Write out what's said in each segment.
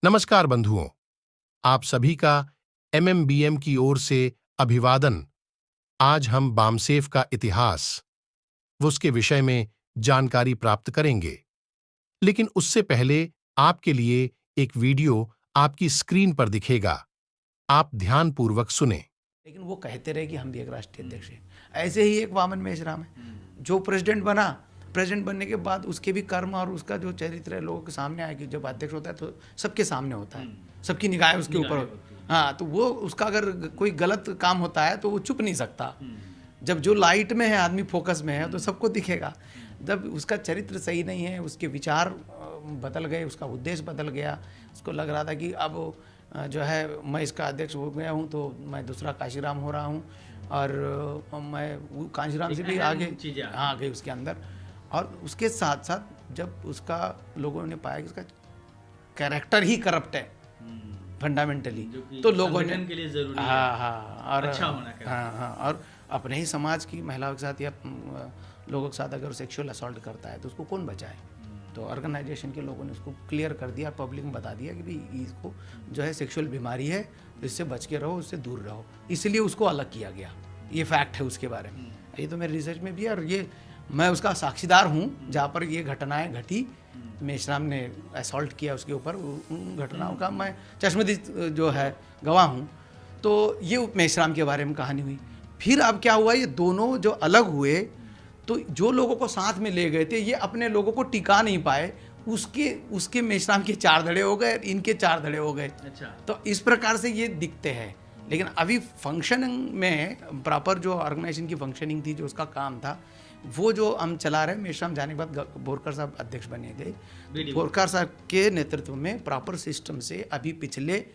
नमस्कार बंधुओं, आप सभी का एमएमबीएम की ओर से अभिवादन। आज हम बामसेफ का इतिहास व उसके विषय में जानकारी प्राप्त करेंगे, लेकिन उससे पहले आपके लिए एक वीडियो आपकी स्क्रीन पर दिखेगा। आप ध्यानपूर्वक सुने। लेकिन वो कहते रहे कि हम भी एक राष्ट्रीय अध्यक्ष हैं। ऐसे ही एक वामन मेश्राम है जो प्रेसिडेंट बना। प्रेसिडेंट बनने के बाद उसके भी कर्म और उसका जो चरित्र है लोगों के सामने आया कि जब अध्यक्ष होता है तो सबके सामने होता है, सबकी निगाहें उसके ऊपर। हाँ, तो वो उसका अगर कोई गलत काम होता है तो वो चुप नहीं सकता। जब जो लाइट में है आदमी, फोकस में है, तो सबको दिखेगा। जब उसका चरित्र सही नहीं है, उसके विचार बदल गए, उसका उद्देश्य बदल गया, उसको लग रहा था कि अब जो है मैं इसका अध्यक्ष हो गया हूँ तो मैं दूसरा काशीराम हो रहा हूँ और मैं वो काशीराम से भी आगे गई उसके अंदर। और उसके साथ साथ जब उसका लोगों ने पाया कि उसका कैरेक्टर ही करप्ट है फंडामेंटली, तो लोगों ने के लिए जरूरी और अच्छा होना और अपने ही समाज की महिलाओं के साथ या लोगों के साथ अगर सेक्सुअल असॉल्ट करता है तो उसको कौन बचाए। तो ऑर्गेनाइजेशन के लोगों ने उसको क्लियर कर दिया, पब्लिक में बता दिया कि भाई इसको जो है सेक्सुअल बीमारी है, इससे बच के रहो, इससे दूर रहो, इसलिए उसको अलग किया गया। ये फैक्ट है उसके बारे में, ये तो मेरे रिसर्च में भी है और ये मैं उसका साक्षीदार हूँ जहाँ पर ये घटनाएं घटी। मेश्राम ने असॉल्ट किया उसके ऊपर, उन घटनाओं का मैं चश्मदीद जो है गवाह हूँ। तो ये मेश्राम के बारे में कहानी हुई। फिर अब क्या हुआ, ये दोनों जो अलग हुए तो जो लोगों को साथ में ले गए थे ये अपने लोगों को टिका नहीं पाए, उसके मेश्राम के 4 धड़े हो गए, इनके 4 धड़े हो गए। अच्छा। तो इस प्रकार से ये दिखते हैं। लेकिन अभी फंक्शनिंग में प्रॉपर जो ऑर्गेनाइजेशन की फंक्शनिंग थी, जो उसका काम था, वो जो हम चला रहे। मेश्राम जाने के बाद बोरकर साहब अध्यक्ष बने गए। बोरकर साहब के नेतृत्व में प्रॉपर सिस्टम से अभी पिछले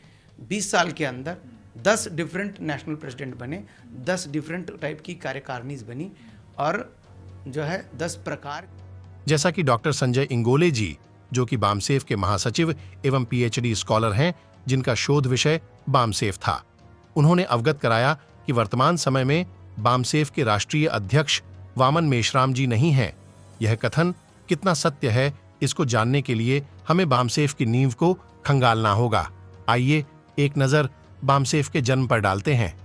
20 साल के अंदर 10 डिफरेंट नेशनल प्रेसिडेंट बने, 10 डिफरेंट टाइप की कार्यकारिणी बनी और जो है 10 प्रकार। जैसा कि डॉक्टर संजय इंगोले जी, जो कि बामसेफ के महासचिव एवं पीएचडी स्कॉलर हैं, जिनका शोध विषय बामसेफ था, उन्होंने अवगत कराया कि वर्तमान समय में बामसेफ के राष्ट्रीय अध्यक्ष वामन मेश्राम जी नहीं हैं। यह कथन कितना सत्य है, इसको जानने के लिए हमें बामसेफ की नींव को खंगालना होगा। आइए एक नजर बामसेफ के जन्म पर डालते हैं।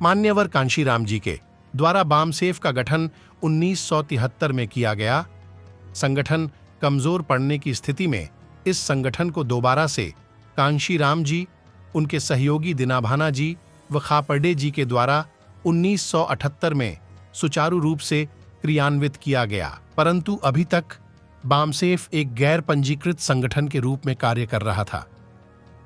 मान्यवर कांशीराम जी के द्वारा बामसेफ का गठन 1973 में किया गया। संगठन कमजोर पड़ने की स्थिति में इस संगठन को दोबारा से कांशीराम जी, उनके सहयोगी दिनाभाना जी व खापर्डे जी के द्वारा 1978 में सुचारू रूप से क्रियान्वित किया गया, परंतु अभी तक बामसेफ एक गैर पंजीकृत संगठन के रूप में कार्य कर रहा था।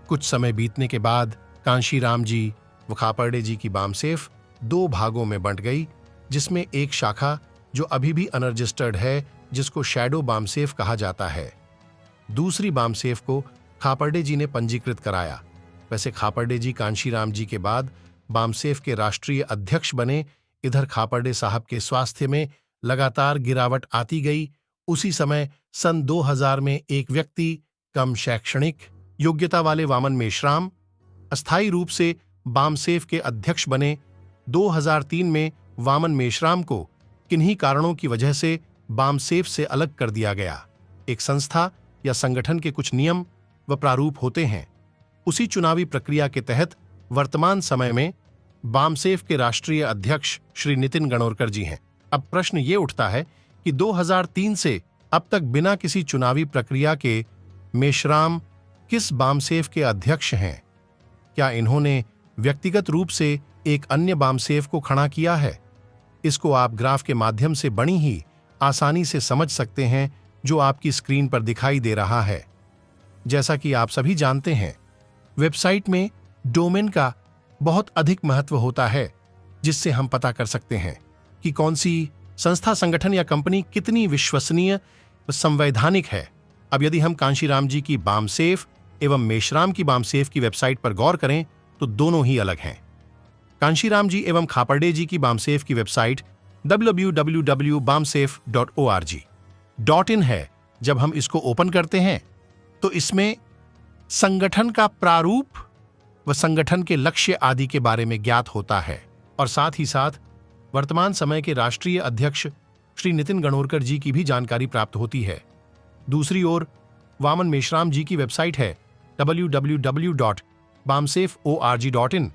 कुछ समय बीतने के बाद कांशीराम जी व खापर्डे जी की बामसेफ 2 भागों में बंट गई, जिसमें एक शाखा जो अभी भी अनरजिस्टर्ड है, जिसको शैडो बामसेफ कहा जाता है। दूसरी बामसेफ को खापर्डे जी ने पंजीकृत कराया। वैसे खापर्डे जी कांशीराम जी के बाद बामसेफ के राष्ट्रीय अध्यक्ष बने। इधर खापर्डे साहब के स्वास्थ्य में लगातार गिरावट आती गई। उसी समय सन 2000 में एक व्यक्ति कम शैक्षणिक योग्यता वाले वामन मेश्राम अस्थायी रूप से बामसेफ के अध्यक्ष बने। 2003 में वामन मेश्राम को किन्हीं कारणों की वजह से बामसेफ से अलग कर दिया गया। एक संस्था या संगठन के कुछ नियम व प्रारूप होते हैं। उसी चुनावी प्रक्रिया के तहत वर्तमान समय में बामसेफ के राष्ट्रीय अध्यक्ष श्री नितिन गणोरकर जी हैं। अब प्रश्न ये उठता है कि 2003 से अब तक बिना किसी चुनावी प्रक्रिया के मेश्राम किस बामसेफ के अध्यक्ष हैं? क्या इन्होंने व्यक्तिगत रूप से एक अन्य बामसेफ को खड़ा किया है? इसको आप ग्राफ के माध्यम से बड़ी ही आसानी से समझ सकते हैं, जो आपकी स्क्रीन पर दिखाई दे रहा है। जैसा कि आप सभी जानते हैं, वेबसाइट में डोमेन का बहुत अधिक महत्व होता है, जिससे हम पता कर सकते हैं कि कौन सी संस्था, संगठन या कंपनी कितनी विश्वसनीय व संवैधानिक है। अब यदि हम कांशीराम जी की बामसेफ एवं मेश्राम की बामसेफ की वेबसाइट पर गौर करें तो दोनों ही अलग हैं। कांशीराम जी एवं खापर्डे जी की बामसेफ की वेबसाइट www.bamsef.org.in है। जब हम इसको ओपन करते हैं तो इसमें संगठन का प्रारूप व संगठन के लक्ष्य आदि के बारे में ज्ञात होता है और साथ ही साथ वर्तमान समय के राष्ट्रीय अध्यक्ष श्री नितिन गणोरकर जी की भी जानकारी प्राप्त होती है। दूसरी ओर वामन मेश्राम जी की वेबसाइट है www.bamsafe.org.in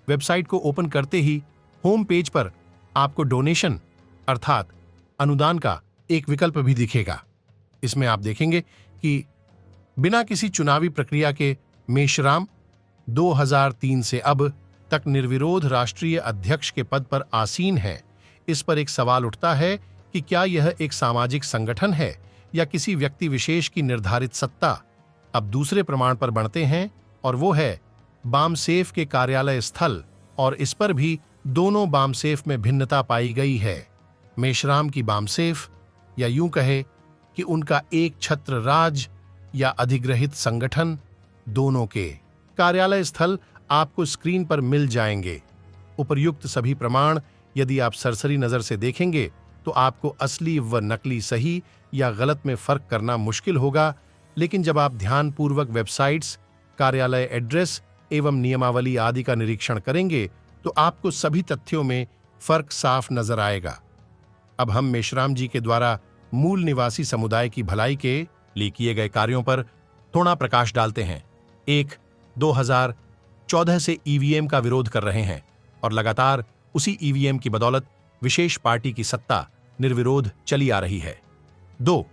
वेबसाइट को ओपन करते ही होम पेज पर आपको डोनेशन अर्थात अनुदान का एक विकल्प भी दिखेगा। इसमें आप देखेंगे कि बिना किसी चुनावी प्रक्रिया के मेश्राम 2003 से अब तक निर्विरोध राष्ट्रीय अध्यक्ष के पद पर आसीन हैं। इस पर एक सवाल उठता है कि क्या यह एक सामाजिक संगठन है या किसी व्यक्ति विशेष की निर्धारित सत्ता। अब दूसरे प्रमाण पर बढ़ते हैं और वो है बामसेफ के कार्यालय स्थल, और इस पर भी दोनों बामसेफ में भिन्नता पाई गई है। मेश्राम की बामसेफ, या यूं कहे कि उनका एक छत्र राज या अधिग्रहित संगठन, दोनों के कार्यालय स्थल आपको स्क्रीन पर मिल जाएंगे। उपर्युक्त सभी प्रमाण यदि आप सरसरी नजर से देखेंगे तो आपको असली व नकली सही या गलत में फर्क करना मुश्किल होगा, लेकिन जब आप ध्यानपूर्वक वेबसाइट्स, कार्यालय एड्रेस एवं नियमावली आदि का निरीक्षण करेंगे तो आपको सभी तथ्यों में फर्क साफ नजर आएगा। अब हम मेश्राम जी के द्वारा मूल निवासी समुदाय की भलाई के लिए किए गए कार्यों पर थोड़ा प्रकाश डालते हैं। 2014 से ईवीएम का विरोध कर रहे हैं और लगातार उसी ईवीएम की बदौलत विशेष पार्टी की सत्ता निर्विरोध चली आ रही है। 2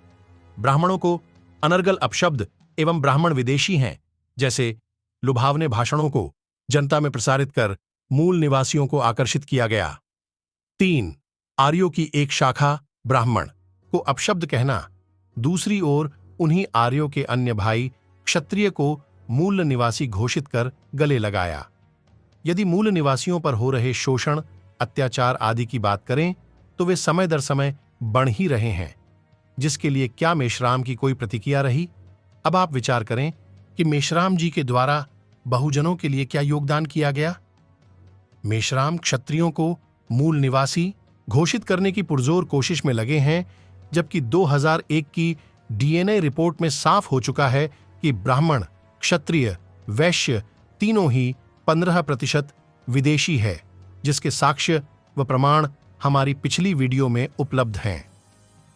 ब्राह्मणों को अनर्गल अपशब्द एवं ब्राह्मण विदेशी हैं जैसे लुभावने भाषणों को जनता में प्रसारित कर मूल निवासियों को आकर्षित किया गया। 3 आर्यों की एक शाखा ब्राह्मण को अपशब्द कहना, दूसरी ओर उन्हीं आर्यों के अन्य भाई क्षत्रिय को मूल निवासी घोषित कर गले लगाया। यदि मूल निवासियों पर हो रहे शोषण, अत्याचार आदि की बात करें तो वे समय दर समय बढ़ ही रहे हैं, जिसके लिए क्या मेश्राम की कोई प्रतिक्रिया रही? अब आप विचार करें कि मेश्राम जी के द्वारा बहुजनों के लिए क्या योगदान किया गया। मेश्राम क्षत्रियों को मूल निवासी घोषित करने की पुरजोर कोशिश में लगे हैं, जबकि 2001 की डीएनए रिपोर्ट में साफ हो चुका है कि ब्राह्मण, क्षत्रिय, वैश्य तीनों ही 15% विदेशी है, जिसके साक्ष्य व प्रमाण हमारी पिछली वीडियो में उपलब्ध हैं।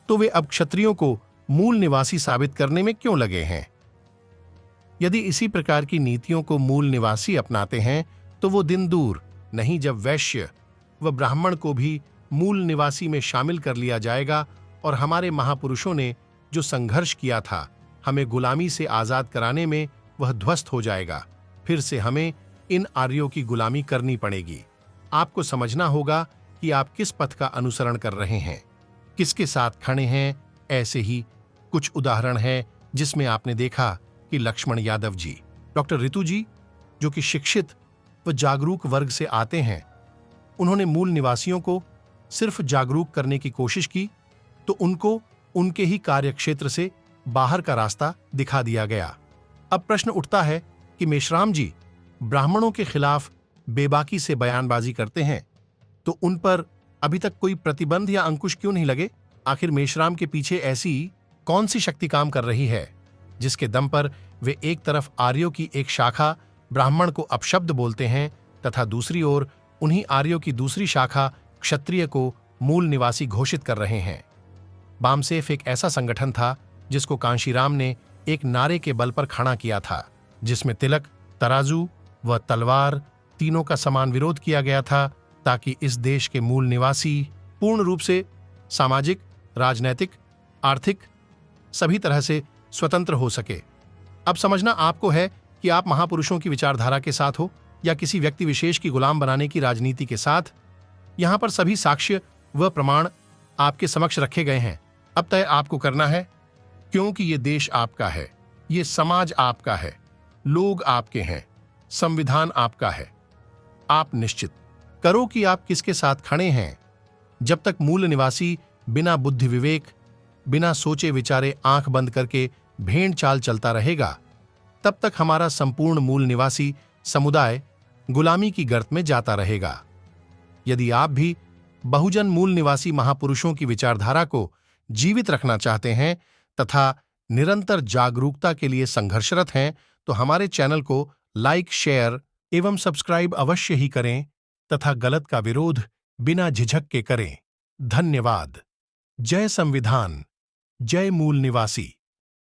तो वे अब क्षत्रियों को मूल निवासी साबित करने में क्यों लगे हैं? यदि इसी प्रकार की नीतियों को मूल निवासी अपनाते हैं तो वो दिन दूर नहीं जब वैश्य व ब्राह्मण को भी मूल निवासी में शामिल कर लिया जाएगा और हमारे महापुरुषों ने जो संघर्ष किया था हमें गुलामी से आजाद कराने में, वह ध्वस्त हो जाएगा। फिर से हमें इन आर्यों की गुलामी करनी पड़ेगी। आपको समझना होगा कि आप किस पथ का अनुसरण कर रहे हैं, किसके साथ खड़े हैं। ऐसे ही कुछ उदाहरण हैं जिसमें आपने देखा कि लक्ष्मण यादव जी, डॉक्टर ऋतु जी, जो कि शिक्षित व जागरूक वर्ग से आते हैं, उन्होंने मूल निवासियों को सिर्फ जागरूक करने की कोशिश की तो उनको उनके ही कार्यक्षेत्र से बाहर का रास्ता दिखा दिया गया। अब प्रश्न उठता है कि मेश्राम जी ब्राह्मणों के खिलाफ बेबाकी से बयानबाजी करते हैं तो उन पर अभी तक कोई प्रतिबंध या अंकुश क्यों नहीं लगे? आखिर मेश्राम के पीछे ऐसी कौन सी शक्ति काम कर रही है जिसके दम पर वे एक तरफ आर्यों की एक शाखा ब्राह्मण को अपशब्द बोलते हैं तथा दूसरी ओर उन्हीं आर्यों की दूसरी शाखा क्षत्रिय को मूल निवासी घोषित कर रहे हैं। बामसेफ एक ऐसा संगठन था जिसको कांशीराम ने एक नारे के बल पर खड़ा किया था, जिसमें तिलक, तराजू व तलवार तीनों का समान विरोध किया गया था, ताकि इस देश के मूल निवासी पूर्ण रूप से सामाजिक, राजनैतिक, आर्थिक सभी तरह से स्वतंत्र हो सके। अब समझना आपको है कि आप महापुरुषों की विचारधारा के साथ हो या किसी व्यक्ति विशेष की गुलाम बनाने की राजनीति के साथ। यहां पर सभी साक्ष्य व प्रमाण आपके समक्ष रखे गए हैं। अब तय आपको करना है, क्योंकि ये देश आपका है, ये समाज आपका है, लोग आपके हैं, संविधान आपका है। आप निश्चित करो कि आप किसके साथ खड़े हैं। जब तक मूल निवासी बिना बुद्धि विवेक, बिना सोचे विचारे आंख बंद करके भेड़ चाल चलता रहेगा, तब तक हमारा संपूर्ण मूल निवासी समुदाय गुलामी की गर्त में जाता रहेगा। यदि आप भी बहुजन मूल निवासी महापुरुषों की विचारधारा को जीवित रखना चाहते हैं तथा निरंतर जागरूकता के लिए संघर्षरत हैं, तो हमारे चैनल को लाइक, शेयर एवं सब्सक्राइब अवश्य ही करें तथा गलत का विरोध बिना झिझक के करें। धन्यवाद। जय संविधान, जय मूल निवासी।